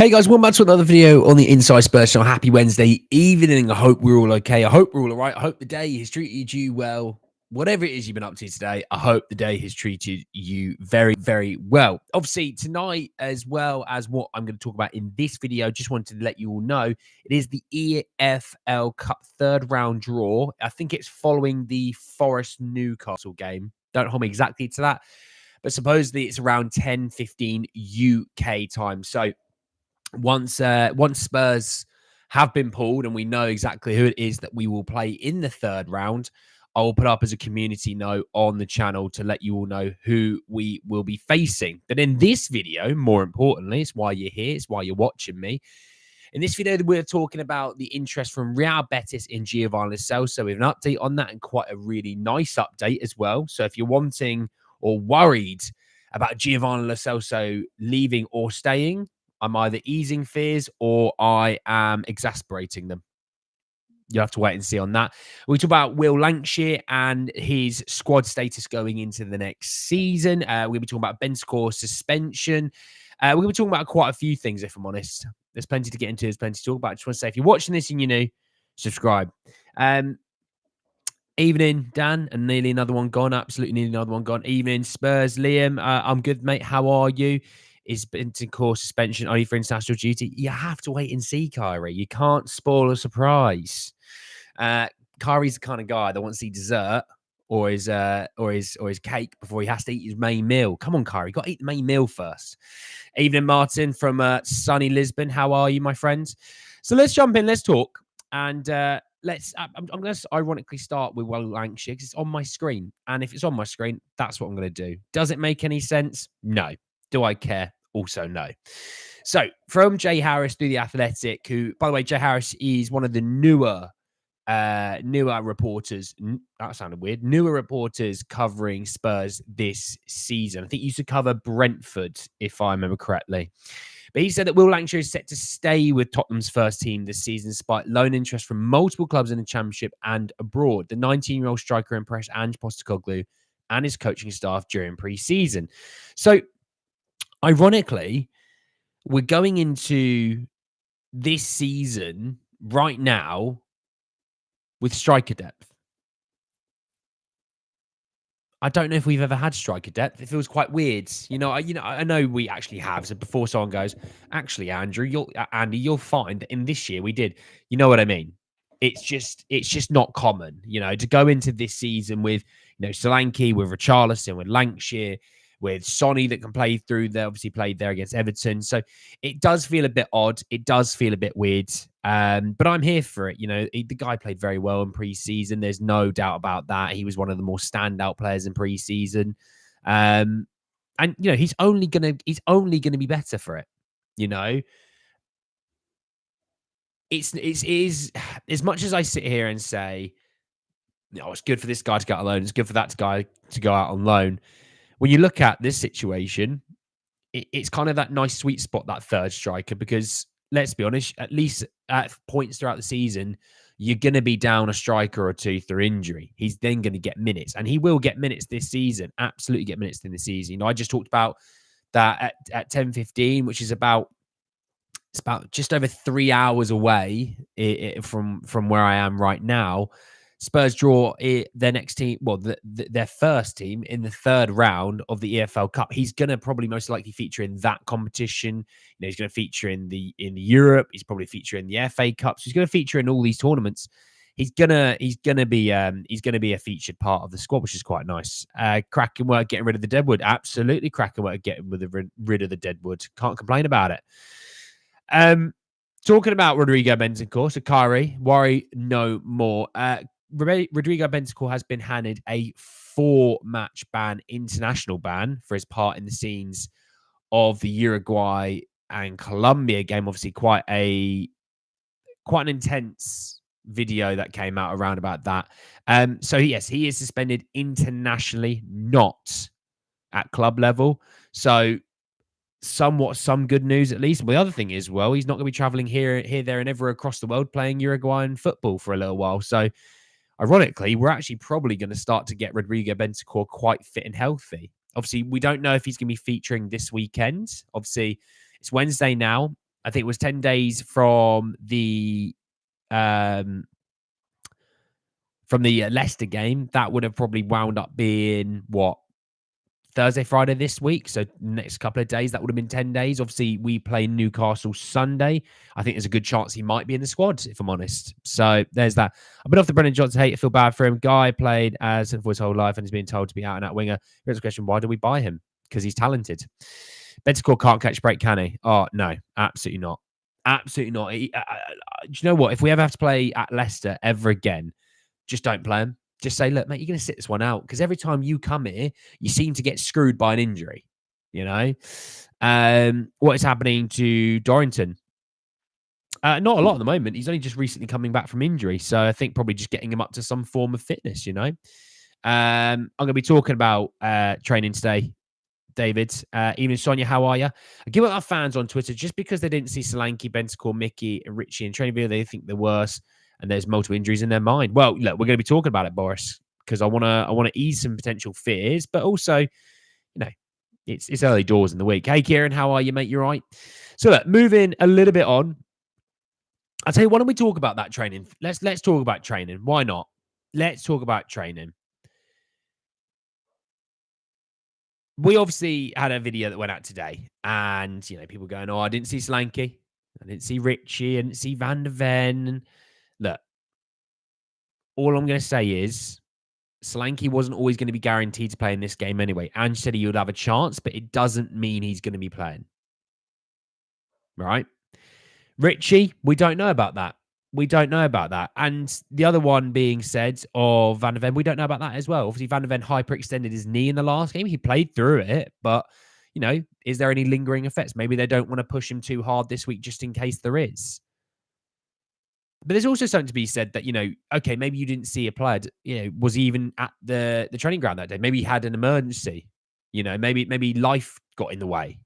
Hey guys, welcome back to another video on the Inside Spurs channel. Happy Wednesday evening. I hope we're all okay. I hope we're all right. I hope the day has treated you well. Whatever it is you've been up to today, I hope the day has treated you very, very well. Obviously, tonight, as well as what I'm going to talk about in this video, just wanted to let you all know, it is the EFL Cup third round draw. I think it's following the Forest Newcastle game. Don't hold me exactly to that, but supposedly it's around 10:15 UK time. So once Spurs have been pulled and we know exactly who it is that we will play in the third round, I will put up as a community note on the channel to let you all know who we will be facing. But in this video, more importantly, it's why you're here, it's why you're watching me. In this video, we're talking about the interest from Real Betis in Gio Lo Celso. We have an update on that and quite a really nice update as well. So if you're wanting or worried about Gio Lo Celso leaving or staying, I'm either easing fears or I am exasperating them. You'll have to wait and see on that. We talk about Lankshear and his squad status going into the next season. We'll be talking about Bentancur suspension. We'll be talking about quite a few things, if I'm honest. There's plenty to get into. There's plenty to talk about. I just want to say, if you're watching this and you're new, subscribe. Evening, Dan, and nearly another one gone. Absolutely nearly another one gone. Evening, Spurs. Liam, I'm good, mate. How are you? Is Bentancur suspension only for international duty? You have to wait and see, Kyrie. You can't spoil a surprise. Kyrie's the kind of guy that wants to eat dessert or his cake before he has to eat his main meal. Come on, Kyrie, got to eat the main meal first. Evening, Martin from sunny Lisbon. How are you, my friends? So let's jump in. Let's talk. And I'm going to ironically start with Lankshear because it's on my screen. And if it's on my screen, that's what I'm going to do. Does it make any sense? No. Do I care? Also, no. So, from Jay Harris through The Athletic, who, by the way, Jay Harris is one of the newer reporters. That sounded weird. Newer reporters covering Spurs this season. I think he used to cover Brentford, if I remember correctly. But he said that Will Lankshear is set to stay with Tottenham's first team this season, despite loan interest from multiple clubs in the Championship and abroad. The 19-year-old striker impressed Ange Postecoglou and his coaching staff during pre-season. So, ironically, we're going into this season right now with striker depth. I don't know if we've ever had striker depth. It feels quite weird. I know we actually have. So before someone goes, actually, Andy, you'll find that in this year we did. You know what I mean? It's just not common, to go into this season with, Solanke, with Richarlison, with Lankshear, with Sonny that can play through there, obviously played there against Everton. So it does feel a bit odd. It does feel a bit weird. But I'm here for it. The guy played very well in pre-season. There's no doubt about that. He was one of the more standout players in pre-season. And he's only gonna be better for it. It's as much as I sit here and say, it's good for this guy to go out on loan. It's good for that guy to go out on loan. When you look at this situation, it's kind of that nice sweet spot, that third striker, because let's be honest, at least at points throughout the season, you're going to be down a striker or two through injury. He's then going to get minutes, and he will get minutes this season, absolutely get minutes in the season. I just talked about that at 10:15, which is about just over 3 hours away from where I am right now. Spurs draw their next team, their first team in the third round of the EFL Cup. He's going to probably most likely feature in that competition. He's going to feature in Europe. He's probably feature in the FA Cups. He's going to feature in all these tournaments. He's gonna be a featured part of the squad, which is quite nice. Cracking work getting rid of the deadwood. Absolutely cracking work getting rid of the deadwood. Can't complain about it. Talking about Rodrigo Bentancur, so Kyrie, worry no more. Rodrigo Bentancur has been handed a 4-match international ban for his part in the scenes of the Uruguay and Colombia game. Obviously, quite an intense video that came out around about that. So yes, he is suspended internationally, not at club level. So some good news at least. But the other thing is, he's not going to be traveling here, there, and everywhere across the world playing Uruguayan football for a little while. So ironically, we're actually probably going to start to get Rodrigo Bentancur quite fit and healthy. Obviously, we don't know if he's going to be featuring this weekend. Obviously, it's Wednesday now. I think it was 10 days from the Leicester game. That would have probably wound up being what, Thursday, Friday this week. So next couple of days, that would have been 10 days. Obviously, we play Newcastle Sunday. I think there's a good chance he might be in the squad, if I'm honest. So there's that. I've been off the Brennan Johnson hate. I feel bad for him. Guy played as for his whole life and is being told to be out and out winger. Here's the question: why do we buy him? Because he's talented. Bentancur can't catch a break, can he? Oh, no, absolutely not. Absolutely not. Do you know what? If we ever have to play at Leicester ever again, just don't play him. Just say, look, mate, you're going to sit this one out because every time you come here, you seem to get screwed by an injury. You know, what is happening to Dorrington? Not a lot at the moment. He's only just recently coming back from injury, so I think probably just getting him up to some form of fitness. You know, I'm going to be talking about training today. David, even Sonia, how are you? I give up our fans on Twitter just because they didn't see Solanke, Bentancur, Mickey, and Richie in training video. They think they're worse, and there's multiple injuries in their mind. Well, look, we're going to be talking about it, Boris, because I want to ease some potential fears, but also, you know, it's early doors in the week. Hey, Kieran, how are you, mate? You're right. So, look, moving a little bit on. I'll tell you, why don't we talk about that training? Let's talk about training. Why not? Let's talk about training. We obviously had a video that went out today, and people going, "Oh, I didn't see Solanke, I didn't see Richie, I didn't see Van der Ven." Look, all I'm going to say is Solanke wasn't always going to be guaranteed to play in this game anyway. Ange said he would have a chance, but it doesn't mean he's going to be playing. Right? Richie, we don't know about that. We don't know about that. And the other one being said of Van der Ven, we don't know about that as well. Obviously, Van der Ven hyperextended his knee in the last game. He played through it, but, is there any lingering effects? Maybe they don't want to push him too hard this week just in case there is. But there's also something to be said that, okay, maybe you didn't see a player, was he even at the training ground that day? Maybe he had an emergency, maybe life got in the way.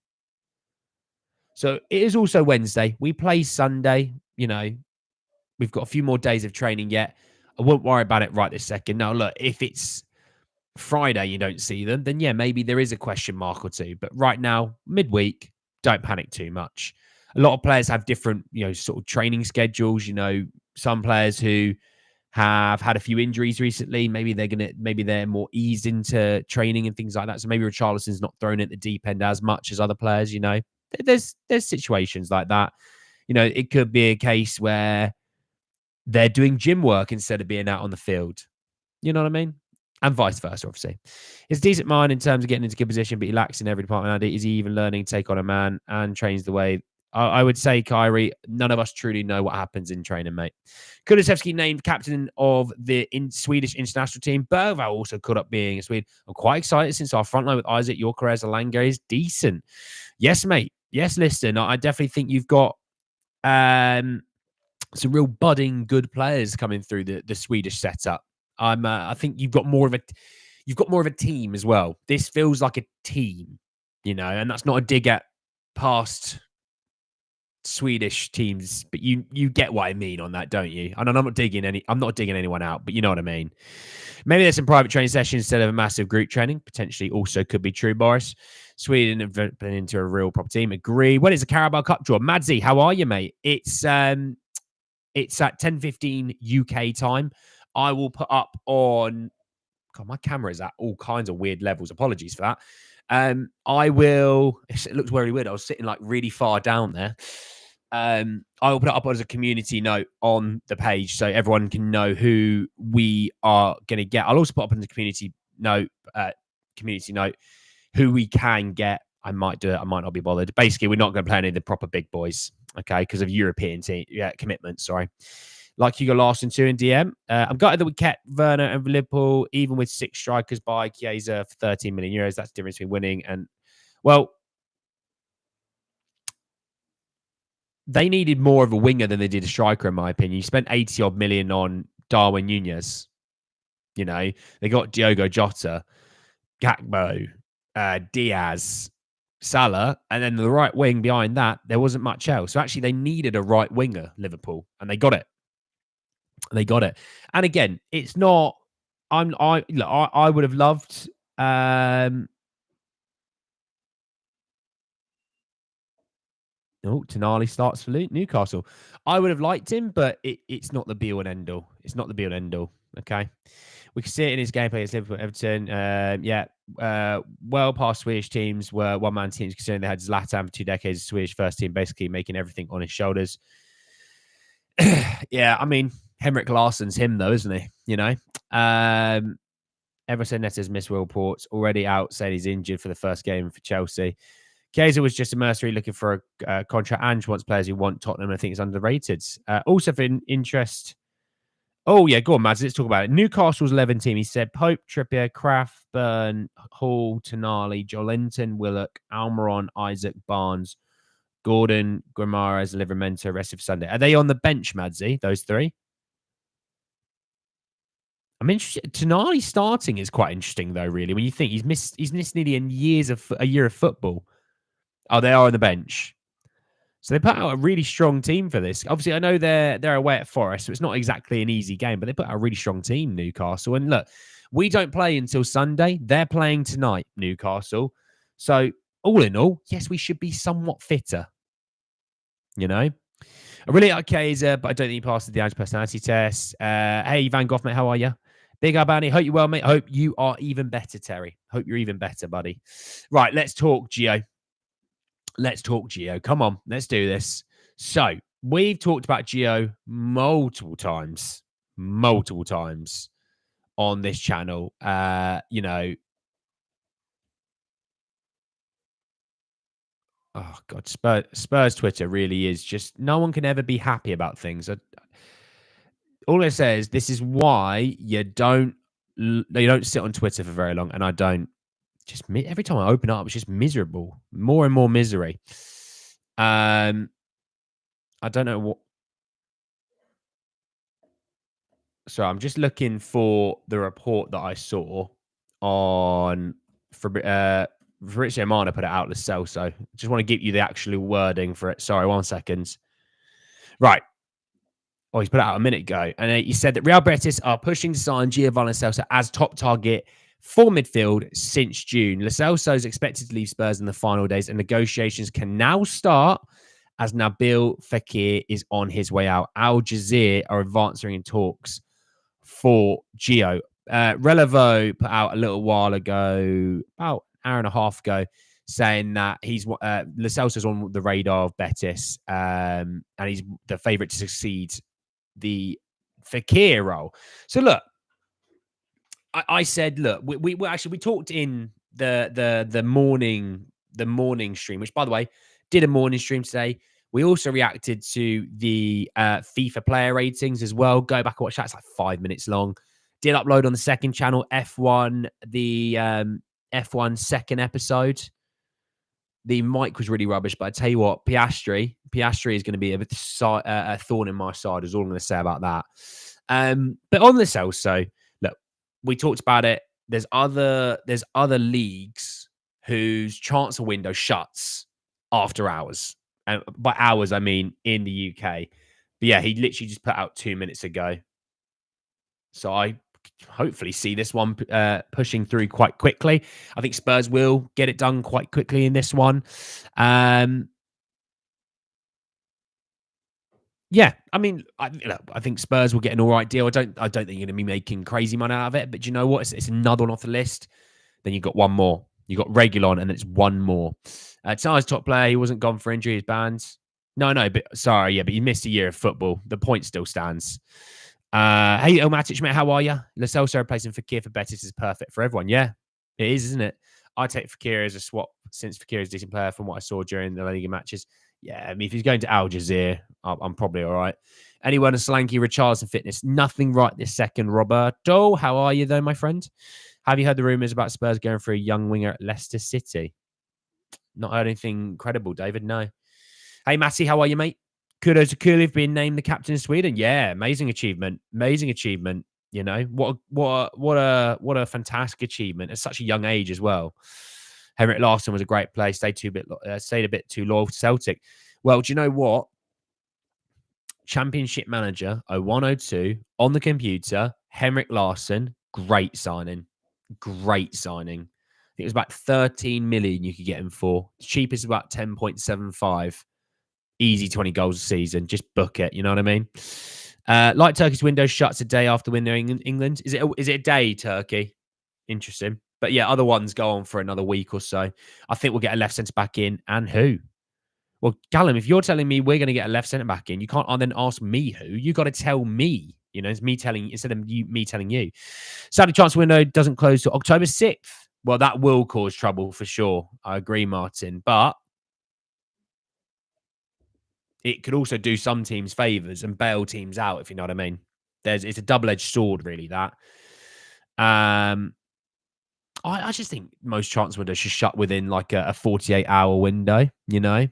So it is also Wednesday. We play Sunday, we've got a few more days of training yet. I won't worry about it right this second. Now, look, if it's Friday you don't see them, then yeah, maybe there is a question mark or two. But right now, midweek, don't panic too much. A lot of players have different, sort of training schedules. Some players who have had a few injuries recently, maybe they're more eased into training and things like that. So maybe Richarlison's not thrown at the deep end as much as other players. There's situations like that. It could be a case where they're doing gym work instead of being out on the field. You know what I mean? And vice versa, obviously. It's a decent mind in terms of getting into good position, but he lacks in every department. Is he even learning to take on a man and trains the way? I would say, Kyrie, none of us truly know what happens in training, mate. Kulusevski named captain of the Swedish international team. Bergvall also caught up being a Swede. I'm quite excited since our front line with Isaac, Gyökeres, Alanga is decent. Yes, mate. Yes, listen, I definitely think you've got some real budding good players coming through the Swedish setup. I think you've got more of a team as well. This feels like a team, and that's not a dig at past Swedish teams, but you get what I mean on that, don't you? And I'm not digging anyone out, but you know what I mean. Maybe there's some private training sessions instead of a massive group training. Potentially also could be true, Boris. Sweden have been into a real proper team. Agree. When is the Carabao Cup draw? Madsy, how are you, mate? It's at 10:15 UK time. I will put up on... God, my camera is at all kinds of weird levels. Apologies for that. I will... It looks very weird. I was sitting like really far down there. I will put it up as a community note on the page so everyone can know who we are going to get. I'll also put up in the community note who we can get. I might do it. I might not be bothered. Basically, we're not going to play any of the proper big boys, okay, because of European team commitments. Sorry. Like Hugo Larson too in DM. I'm gutted that we kept Werner and Liverpool, even with 6 strikers by Chiesa for 13 million euros. That's the difference between winning and, well, they needed more of a winger than they did a striker, in my opinion. You spent 80 odd million on Darwin Nunez. They got Diogo Jota, Gakpo, Diaz, Salah, and then the right wing behind that, there wasn't much else. So actually, they needed a right winger, Liverpool, and they got it. And again, it's not. I would have loved. Oh, Tonali starts for Newcastle. I would have liked him, but it's not the be-all and end-all. It's not the be-all and end-all, okay? We can see it in his gameplay against Liverpool, Everton. Well past Swedish teams were one-man teams, considering they had Zlatan for 2 decades, Swedish first team, basically making everything on his shoulders. Yeah, I mean, Henrik Larsson's him, though, isn't he? You know? Everton Netters missed Will Ports, already out, saying he's injured for the first game for Chelsea. Kaiser was just a mercenary looking for a contract. Ange wants players who want Tottenham. I think it's underrated. Also, for interest. Oh, yeah, go on, Mads. Let's talk about it. Newcastle's 11 team. He said Pope, Trippier, Kraft, Burn, Hall, Tonali, Jolinton, Willock, Almiron, Isaac, Barnes, Gordon, Guimaraes, Livramento, rest of Sunday. Are they on the bench, Madsy, those three? I'm interested. Tonali starting is quite interesting, though, really, when you think he's missed nearly a year of football. Oh, they are on the bench. So they put out a really strong team for this. Obviously, I know they're away at Forest, so it's not exactly an easy game, but they put out a really strong team, Newcastle. And look, we don't play until Sunday. They're playing tonight, Newcastle. So all in all, yes, we should be somewhat fitter. You know? I really like Kaiser, but I don't think he passes the Ange personality test. Hey, Van Gogh, mate, how are you? Big up, Annie. Hope you're well, mate. Hope you are even better, Terry. Hope you're even better, buddy. Right, let's talk Gio. Let's talk Gio. Come on, let's do this. So we've talked about Gio multiple times on this channel. Oh God, Spurs Twitter really is just no one can ever be happy about things. All it says, this is why you don't sit on Twitter for very long, and I don't. Just every time I open up, it's just miserable, more and more misery. I don't know what. So I'm just looking for the report that I saw on Fabrizio Romano put it out to sell. So just want to give you the actual wording for it. Sorry, 1 second. Right. Oh, he's put it out a minute ago. And he said that Real Betis are pushing to sign Gio Lo Celso as top target for midfield since June. Lo Celso is expected to leave Spurs in the final days, and negotiations can now start as Nabil Fekir is on his way out. Al Jazeera are advancing in talks for Gio. Relevo put out a little while ago, about an hour and a half ago, saying that he's Lo Celso's on the radar of Betis, and he's the favourite to succeed the Fekir role. So look, I said, look, we talked in the morning stream, which by the way did a morning stream today. We also reacted to the FIFA player ratings as well. Go back and watch that. It's like 5 minutes long. Did upload on the second channel, F1, the F1 second episode. The mic was really rubbish, but I tell you what, Piastri is going to be a thorn in my side, is all I'm going to say about that. But on this also, look, we talked about it. There's other leagues whose transfer window shuts after hours. And by hours, I mean in the UK. But yeah, he literally just put out 2 minutes ago. So I hopefully see this one pushing through quite quickly. I think Spurs will get it done quite quickly in this one. Yeah, I mean, I think Spurs will get an all right deal. I don't think you're going to be making crazy money out of it. But do you know what? It's another one off the list. Then you've got one more. You got Regulon, and then it's one more. Tsar's top player. He wasn't gone for injury. He's banned. No, but sorry, yeah, but he missed a year of football. The point still stands. Hey, Matic, mate, how are you? Lo Celso replacing Fekir for Betis is perfect for everyone. Yeah, it is, isn't it? I take Fekir as a swap since Fekir is a decent player from what I saw during the La Liga matches. Yeah, I mean, if he's going to Al Jazeera, I'm probably all right. Anyone a slanky Richarlison fitness? Nothing right this second, Roberto. How are you, though, my friend? Have you heard the rumours about Spurs going for a young winger at Leicester City? Not heard anything credible, David. No. Hey, Matty, how are you, mate? Kudos to Kulev being named the captain of Sweden. Yeah, amazing achievement. Amazing achievement. You know, what a fantastic achievement at such a young age as well. Henrik Larsson was a great player. Stayed a bit too loyal to Celtic. Well, do you know what? Championship Manager 0102 on the computer. Henrik Larsson, great signing. Great signing. I think it was about 13 million you could get him for. The cheapest about 10.75. easy 20 goals a season. Just book it. You know what I mean? Like Turkey's window shuts a day after window in England. Is it a day, Turkey? Interesting. But yeah, other ones go on for another week or so. I think we'll get a left centre back in. And who? Well, Callum, if you're telling me we're going to get a left centre back in, you can't then ask me who. You got to tell me. You know, it's me telling instead of me telling you. Saudi transfer window doesn't close till October 6th. Well, that will cause trouble for sure. I agree, Martin. But it could also do some teams favours and bail teams out, if you know what I mean. It's a double-edged sword, really, that. I just think most transfer windows should shut within like a 48-hour window, you know.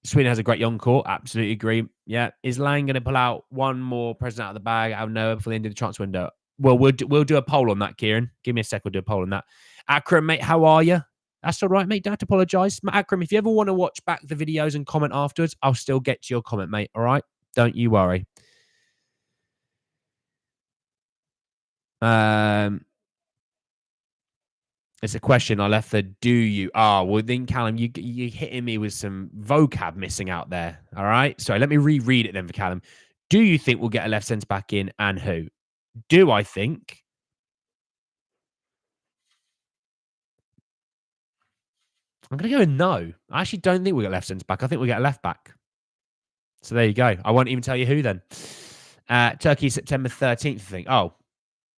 Sweden has a great young core. Absolutely agree. Yeah. Is Lang going to pull out one more present out of the bag out of nowhere before the end of the transfer window? Well, we'll do a poll on that, Kieran. Give me a sec. We'll do a poll on that. Akram, mate, how are you? That's all right, mate. Don't have to apologise. Akram, if you ever want to watch back the videos and comment afterwards, I'll still get to your comment, mate. All right? Don't you worry. It's a question I left there. Do you? Well, then, Callum, you hitting me with some vocab missing out there. All right? Sorry, let me reread it then for Callum. Do you think we'll get a left centre back in and who? Do I think? I'm going to go with no. I actually don't think we'll get left centre back. I think we'll get a left back. So there you go. I won't even tell you who then. Turkey, September 13th, I think. Oh,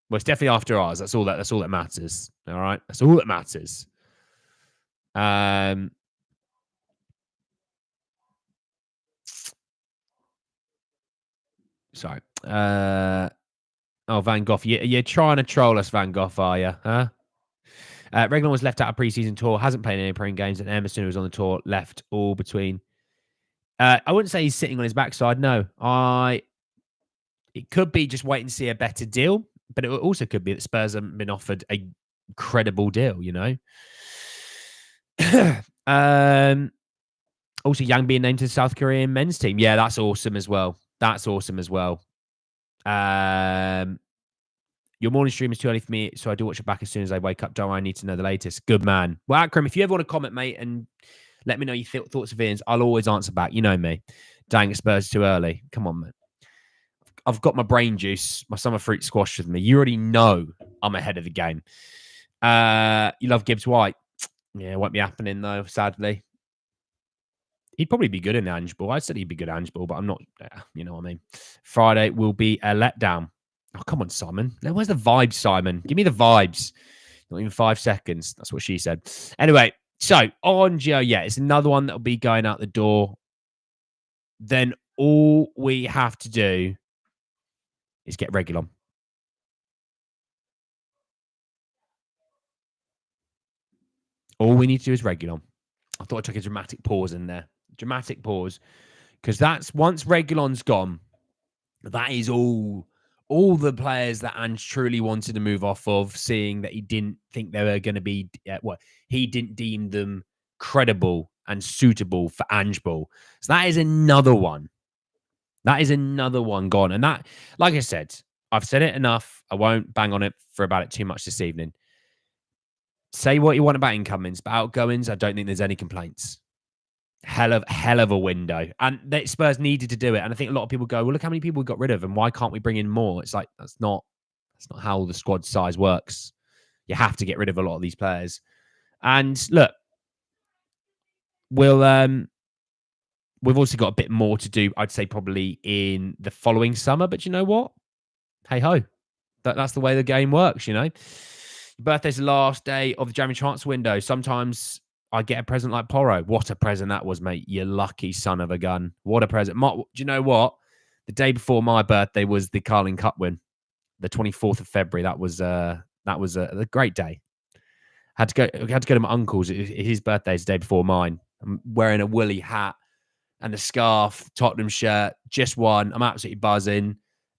well, it's definitely after ours. That's all that matters. All right? That's all that matters. Sorry. Van Gogh. You're trying to troll us, Van Gogh, are you? Huh? Reguilon was left out of preseason tour, hasn't played any prem games, and Emerson, who was on the tour, left all between. I wouldn't say he's sitting on his backside. No, it could be just waiting to see a better deal, but it also could be that Spurs haven't been offered a credible deal. You know. Also, Yang being named to the South Korean men's team. Yeah, that's awesome as well. Your morning stream is too early for me, so I do watch it back as soon as I wake up. Don't I need to know the latest? Good man. Well, Akram, if you ever want to comment, mate, and let me know your thoughts of Ian's, I'll always answer back. You know me. Dang, it Spurs too early. Come on, man. I've got my brain juice, my summer fruit squash with me. You already know I'm ahead of the game. You love Gibbs White. Yeah, it won't be happening, though, sadly. He'd probably be good in the Ange Ball. I said he'd be good at Ange Ball, but I'm not, you know what I mean. Friday will be a letdown. Oh, come on, Simon. Where's the vibes, Simon? Give me the vibes. Not even 5 seconds. That's what she said. Anyway, so on Gio, yeah, it's another one that'll be going out the door. Then all we have to do is get Reguilon. All we need to do is Reguilon. I thought I took a dramatic pause in there. Dramatic pause. Because that's once Reguilon's gone, that is all the players that Ange truly wanted to move off of, seeing that he didn't think they were going to be, he didn't deem them credible and suitable for Ange Ball. So that is another one. That is another one gone. And that, like I said, I've said it enough. I won't bang on it about it too much this evening. Say what you want about incomings, but outgoings, I don't think there's any complaints. Hell of a window. And the Spurs needed to do it. And I think a lot of people go, well, look how many people we got rid of and why can't we bring in more? It's like, that's not how the squad size works. You have to get rid of a lot of these players. And look, we've also got a bit more to do, I'd say probably in the following summer. But you know what? Hey ho. That's the way the game works, you know. Your birthday's the last day of the January transfer window. Sometimes I get a present like Porro. What a present that was, mate. You lucky son of a gun. What a present. Do you know what? The day before my birthday was the Carling Cup win. The 24th of February. That was a great day. Had to go to my uncle's. His birthday's the day before mine. I'm wearing a woolly hat and the scarf, Tottenham shirt. Just won. I'm absolutely buzzing.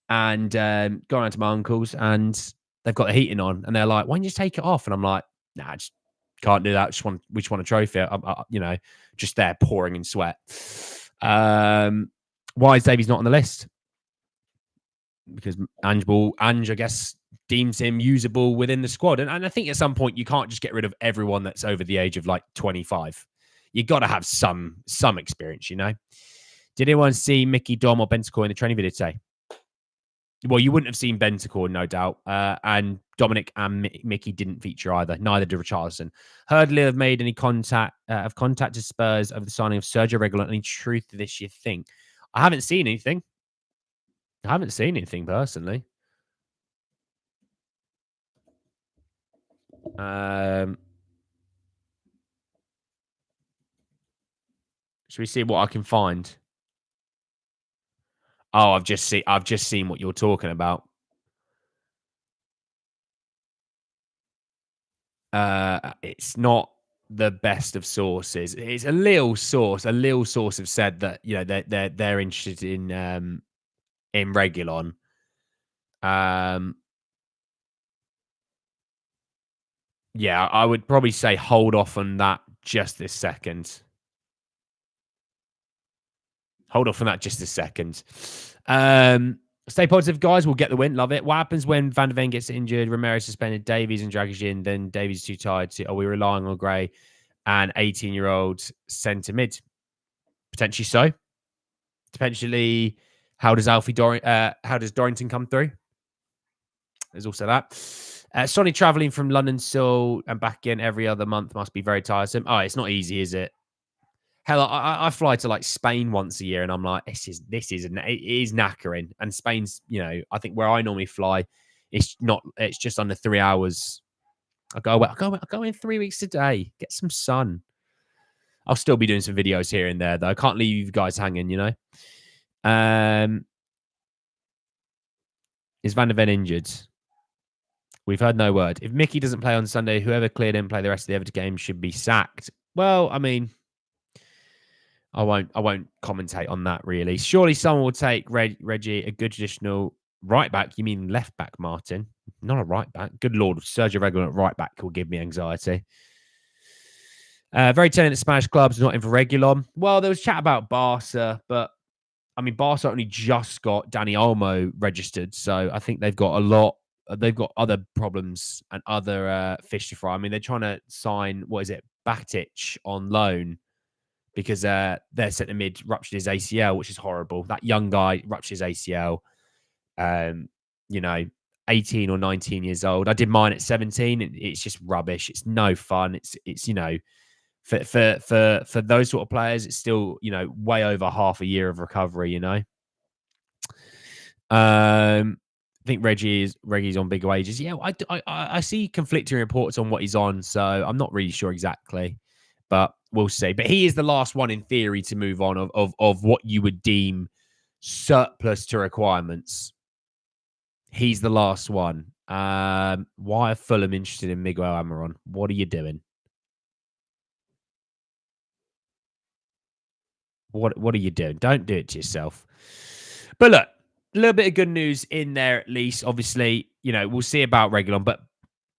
And going around to my uncle's and they've got the heating on. And they're like, why don't you just take it off? And I'm like, nah, just can't do that. We just want a trophy. Just there pouring in sweat. Why is Davies not on the list? Because Ange, I guess, deems him usable within the squad. And I think at some point you can't just get rid of everyone that's over the age of like 25. You got to have some experience, you know. Did anyone see Mickey, Dom, or Bentancur in the training video today? Well, you wouldn't have seen Bentancur, no doubt. And Dominic and Mickey didn't feature either. Neither did Richarlison. Heard Lille have made any have contacted Spurs over the signing of Sergio Reguilon. Any truth to this, you think? I haven't seen anything. I haven't seen anything personally. Should we see what I can find? Oh, I've just seen what you're talking about. It's not the best of sources. It's a little source. A little source have said that, you know, they're interested in Reguilon. Yeah, I would probably say hold off on that just this second. Hold off on that just a second. Stay positive, guys. We'll get the win. Love it. What happens when Van der Ven gets injured, Romero suspended, Davies and Dragic in, then Davies too tired? Are we relying on Gray and 18-year-old centre mid? Potentially so. Potentially, how does Dorrington come through? There's also that. Sonny travelling from London Seoul and back in every other month must be very tiresome. Oh, it's not easy, is it? Hell, I fly to like Spain once a year, and I'm like, it is knackering. And Spain's, you know, I think where I normally fly, it's just under 3 hours. I go in 3 weeks today, get some sun. I'll still be doing some videos here and there, though. I can't leave you guys hanging, you know. Is Van der Ven injured? We've heard no word. If Mickey doesn't play on Sunday, whoever cleared him play the rest of the Everton game should be sacked. Well, I mean, I won't commentate on that, really. Surely someone will take Reggie, a good traditional right back. You mean left back, Martin? Not a right back. Good Lord, Sergio Reguilon at right back will give me anxiety. Very telling that Spanish clubs are not in for Reguilon. Well, there was chat about Barca, but I mean, Barca only just got Dani Olmo registered, so I think they've got other problems and other fish to fry. I mean, they're trying to sign, Batic on loan, because their centre mid ruptured his ACL, which is horrible. That young guy ruptured his ACL, 18 or 19 years old. I did mine at 17. It's just rubbish. It's no fun. It's you know, for those sort of players, it's still, you know, way over half a year of recovery, you know. I think Reggie's on big wages. Yeah, I see conflicting reports on what he's on, so I'm not really sure exactly, but we'll see. But he is the last one in theory to move on of what you would deem surplus to requirements. He's the last one. Why are Fulham interested in Miguel Almiron? What are you doing? What are you doing? Don't do it to yourself. But look, a little bit of good news in there at least. Obviously, you know, we'll see about Reguilon, but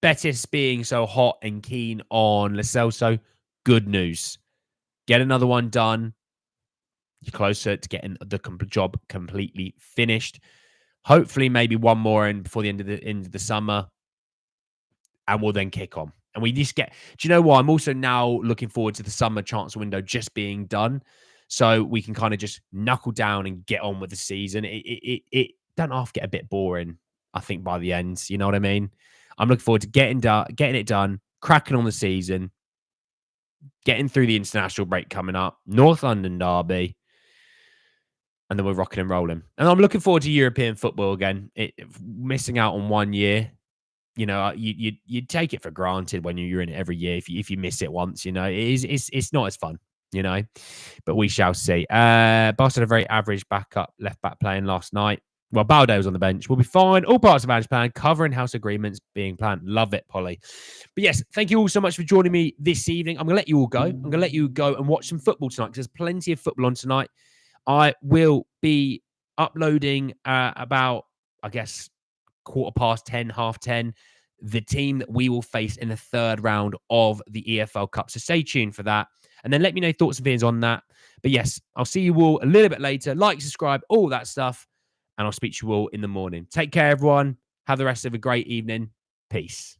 Betis being so hot and keen on Lo Celso, good news. Get another one done. You're closer to getting the job completely finished. Hopefully, maybe one more in before the end of the summer, and we'll then kick on. And we just get. Do you know what? I'm also now looking forward to the summer transfer window just being done, so we can kind of just knuckle down and get on with the season. It don't half get a bit boring, I think, by the end. You know what I mean? I'm looking forward to getting it done, cracking on the season, getting through the international break coming up, North London derby, and then we're rocking and rolling. And I'm looking forward to European football again. Missing out on 1 year, you know, you take it for granted when you're in it every year. If you miss it once, you know, it's not as fun, you know. But we shall see. Barca had a very average left back playing last night. Well, Balde was on the bench. We'll be fine. All parts of managed plan, covering house agreements being planned. Love it, Polly. But yes, thank you all so much for joining me this evening. I'm going to let you all go. I'm going to let you go and watch some football tonight, because there's plenty of football on tonight. I will be uploading about, I guess, 10:15, 10:30, the team that we will face in the third round of the EFL Cup. So stay tuned for that. And then let me know thoughts and feelings on that. But yes, I'll see you all a little bit later. Like, subscribe, all that stuff. And I'll speak to you all in the morning. Take care, everyone. Have the rest of a great evening. Peace.